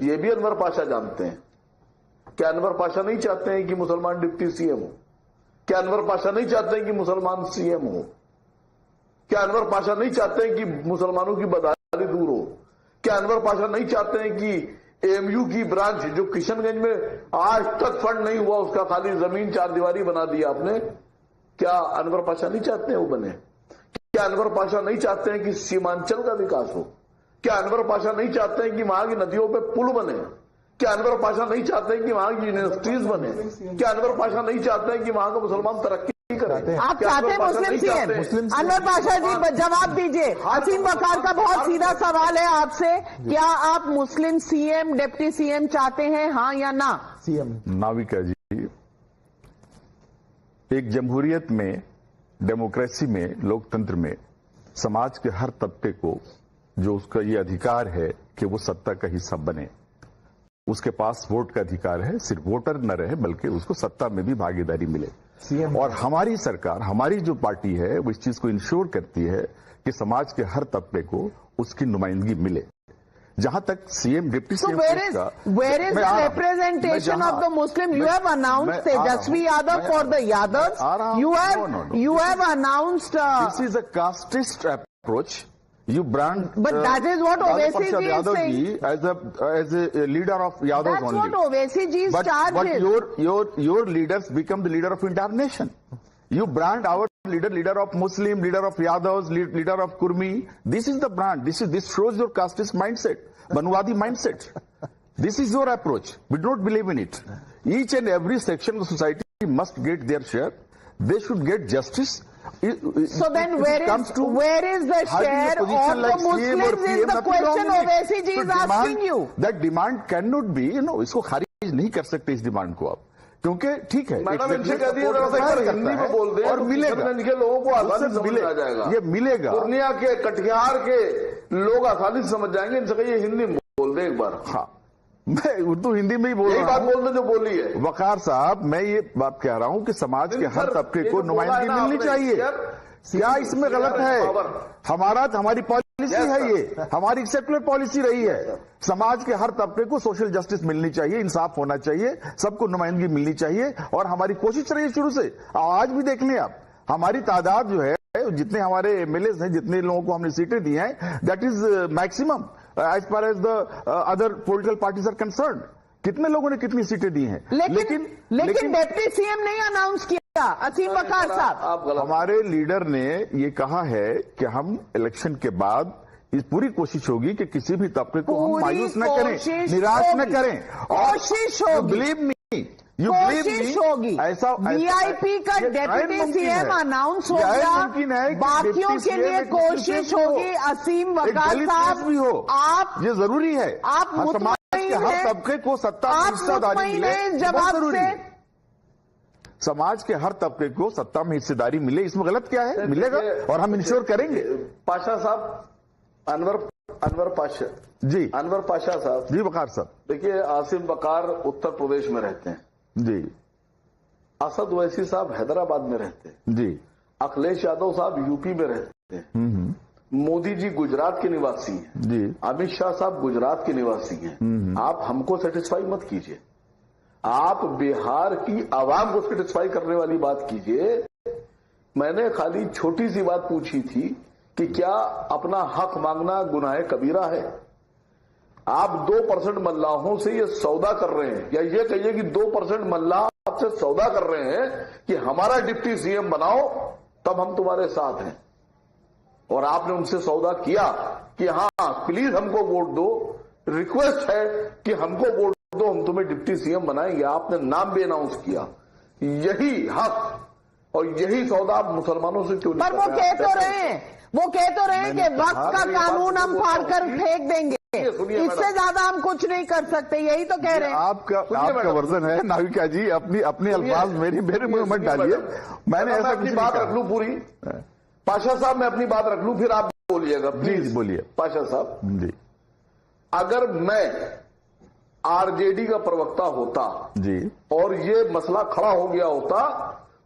ये भी अनवर पाशा जानते हैं। क्या अनवर पाशा नहीं चाहते हैं कि मुसलमान डिप्टी सीएम हो? क्या अनवर पाशा नहीं चाहते हैं कि मुसलमान सीएम हो? क्या अनवर पाशा नहीं चाहते हैं कि मुसलमानों की बदहाली दूर हो? क्या अनवर पाशा नहीं चाहते हैं कि एएमयू की ब्रांच जो किशनगंज में आज तक फंड नहीं हुआ, उसका खाली जमीन चार दीवारी बना दी आपने, क्या अनवर पाशा नहीं चाहते हैं वो बने? क्या अनवर पाशा नहीं चाहते हैं कि सीमांचल का विकास हो? क्या अनवर पाशा नहीं चाहते हैं कि वहां की नदियों पे पुल बने? क्या अनवर पाशा नहीं चाहते हैं कि वहां की यूनिवर्सिटीज बने? क्या अनवर पाशा नहीं चाहते हैं कि वहां का मुसलमान तरक्की करें? आप चाहते हैं मुस्लिम सीएम? अनवर पाशा जी जवाब दीजिए। असीम वकार का बहुत सीधा सवाल है आपसे, क्या आप मुस्लिम सीएम, डिप्टी सीएम चाहते हैं, हाँ या ना? सीएम नाविका जी, एक जमहूरियत में, डेमोक्रेसी में, लोकतंत्र में समाज के हर तबके को जो उसका ये अधिकार है कि वो सत्ता का हिस्सा बने, उसके पास वोट का अधिकार है। सिर्फ वोटर न रहे बल्कि उसको सत्ता में भी भागीदारी मिले। और हमारी सरकार, हमारी जो पार्टी है वो इस चीज को इंश्योर करती है कि समाज के हर तबके को उसकी नुमाइंदगी मिले। जहां तक CM, deputy CM where is the representation of the Muslim? You have announced Tejasvi Yadav for the Yadavs. You have announced. This is a casteist approach. You brand, but that is what Owaisi ji is saying. As a leader of Yadavs only. That's what Owaisi ji's charge is. But your leaders become the leader of entire nation. You brand our leader of Muslim, leader of Yadavs, leader of Kurmi. This is the brand. This shows your casteist mindset, Banwadi mindset. This is your approach. We don't believe in it. Each and every section of society must get their share. They should get justice. So then where is the share of the Muslims is the question Owaisi ji is asking you. That demand cannot be, इसको खारिज नहीं कर सकते इस demand को आप, क्योंकि ठीक है मैडम इनसे कह दिए हिंदी में बोल दें और मिलेगा, इनके लोगों को आसानी से समझ आ जाएगा। ये मिलेगा। पूर्णिया के, कटिहार के लोग आसानी से समझ जाएंगे। इनसे कहिए हिंदी में बोल दें एक बार। हाँ, मैं उर्दू हिंदी में ही बोल रहा हूँ। बात बोल दे जो बोली है वकार साहब। मैं ये बात कह रहा हूँ कि समाज के हर तबके को नुमाइंदगी मिलनी चाहिए। क्या इसमें गलत है? हमारी पॉलिसी है, ये हमारी सेक्युलर पॉलिसी रही है। समाज के हर तबके को सोशल जस्टिस मिलनी चाहिए, इंसाफ होना चाहिए, सबको नुमाइंदगी मिलनी चाहिए, और हमारी कोशिश रही है शुरू से। आज भी देख लें आप, हमारी तादाद जो है, जितने हमारे एमएलए हैं, जितने लोगों को हमने सीटें दी हैं, that is maximum as far as the other political parties are concerned. कितने लोगों ने कितनी सीटें दी हैं, लेकिन डिप्टी सीएम नहीं अनाउंस किया। असीम वकार साहब, हमारे लीडर ने ये कहा है कि हम इलेक्शन के बाद इस पूरी कोशिश होगी कि किसी भी तबके को हम मायूस न करें, निराश न करें। कोशिश होगी, बिलीव मी, कोशिश होगी। ऐसा वीआईपी का डेप्यूटी सीएम अनाउंस हो गया, बाकियों के लिए कोशिश होगी। असीम वकार साहब भी हो, आप, ये जरूरी है। आप समाज के हर तबके को सत्ता में हिस्सेदारी मिले, जरूरी है। समाज के हर तबके को सत्ता में हिस्सेदारी मिले, इसमें गलत क्या है? मिलेगा और हम इंश्योर करेंगे। पाशा साहब, अनवर पाशा जी, अनवर पाशा साहब जी, वकार साहब, देखिए, आसिम वकार उत्तर प्रदेश में रहते हैं जी, असद ओवैसी साहब हैदराबाद में रहते हैं जी, अखिलेश यादव साहब यूपी में रहते हैं, मोदी जी गुजरात के निवासी हैं जी, अमित शाह साहब गुजरात के निवासी हैं। आप हमको सेटिस्फाई मत कीजिए, आप बिहार की आवाम को सेटिस्फाई करने वाली बात कीजिए। मैंने खाली छोटी सी बात पूछी थी कि क्या अपना हक मांगना गुनाह कबीरा है? आप 2% मल्लाहों से ये सौदा कर रहे हैं, या ये कहिए कि 2% मल्लाह आपसे सौदा कर रहे हैं कि हमारा डिप्टी सीएम बनाओ, तब हम तुम्हारे साथ हैं। और आपने उनसे सौदा किया कि हाँ प्लीज हमको वोट दो, रिक्वेस्ट है कि हमको वोट दो, हम तुम्हें डिप्टी सीएम बनाएंगे। आपने नाम भी अनाउंस किया। यही हक और यही सौदा आप मुसलमानों से क्यों? पर वो कह तो रहे हैं कि वक्त का कानून हम फाड़ कर फेंक देंगे, इससे ज्यादा हम कुछ नहीं कर सकते, यही तो कह रहे हैं। आपका वर्जन है नाविका जी, अपनी अल्फाज मेरे मुंह मत डालिए। मैंने ऐसा अपनी बात रख लूं पूरी। पाशा साहब, मैं अपनी बात रख लूं, फिर आप बोलिएगा प्लीज। बोलिए पाशा साहब जी। अगर मैं आरजेडी का प्रवक्ता होता जी, और ये मसला खड़ा हो गया होता,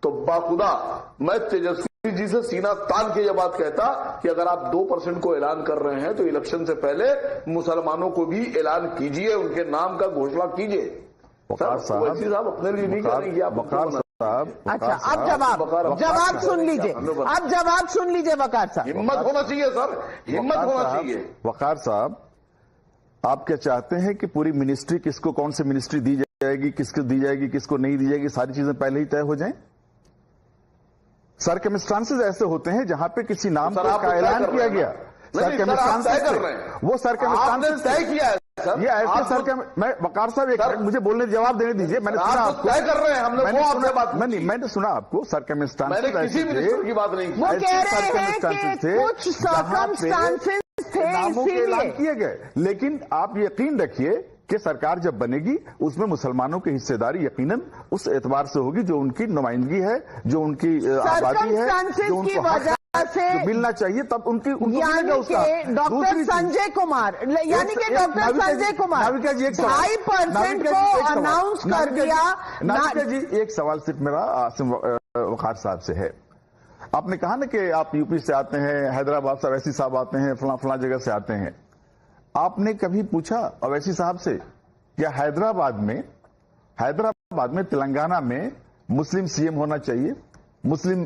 तो बाखुदा मैं तेजस्वी जी से सीना तान के यह बात कहता कि अगर आप 2% को ऐलान कर रहे हैं तो इलेक्शन से पहले मुसलमानों को भी ऐलान कीजिए, उनके नाम का घोषणा कीजिए। वकार साहब अपने लिए नहीं करेंगे आप। वकार साहब, अच्छा, अब जवाब सुन लीजिए, अब जवाब सुन लीजिए वकार साहब। हिम्मत होना चाहिए सर, हिम्मत होना चाहिए। वकार साहब, आप क्या चाहते हैं कि पूरी मिनिस्ट्री किसको, कौन सी मिनिस्ट्री दी जाएगी, किसको दी जाएगी, किसको नहीं दी जाएगी, सारी चीजें पहले ही तय हो जाएं? सर्कमस्टांसेस ऐसे होते हैं जहां पे किसी नाम का ऐलान किया गया, सर्कमस्टांसेस वो सर्कमस्टांसेस तय किया है सर। ये ऐसे मैं वकार साहब एक मिनट मुझे बोलने जवाब देने दीजिए। मैंने सुना आपको, तय कर रहे हैं हमने, मैंने सुना आपको सर्कमस्टांसेस किसी मिनिस्टर की बात नहीं की। वो कह रहे हैं कि कुछ सर्कमस्टांसेस थे नामों के ऐलान किए गए, लेकिन आप यकीन रखिए कि सरकार जब बनेगी उसमें मुसलमानों की हिस्सेदारी यकीनन उस एतबार से होगी जो उनकी नुमाइंदगी है, जो उनकी आबादी है, जो उनको वजह से मिलना चाहिए, तब उनको मिलेगा उसका। डॉक्टर संजय कुमार, यानी कि डॉक्टर संजय कुमार 2% को अनाउंस कर दिया। नाविका जी, एक सवाल सिर्फ मेरा आसिम वकार साहब से है। आपने कहा ना कि आप यूपी से आते हैं, हैदराबाद से अवैसी साहब आते हैं, फला जगह से आते हैं। आपने कभी पूछा अवैसी साहब से क्या हैदराबाद में तेलंगाना में मुस्लिम सीएम होना चाहिए, मुस्लिम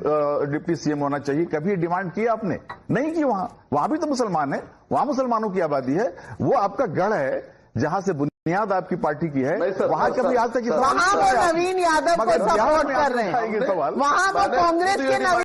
डिप्टी सीएम होना चाहिए? कभी डिमांड की आपने? नहीं की। वहां भी तो मुसलमान है, वहां मुसलमानों की आबादी है, वो आपका गढ़ है जहां से बुनियाद आपकी पार्टी की है। वहां कभी आज तक वहां वो नवीन यादव को सपोर्ट कर रहे हैं, वहां वो कांग्रेस के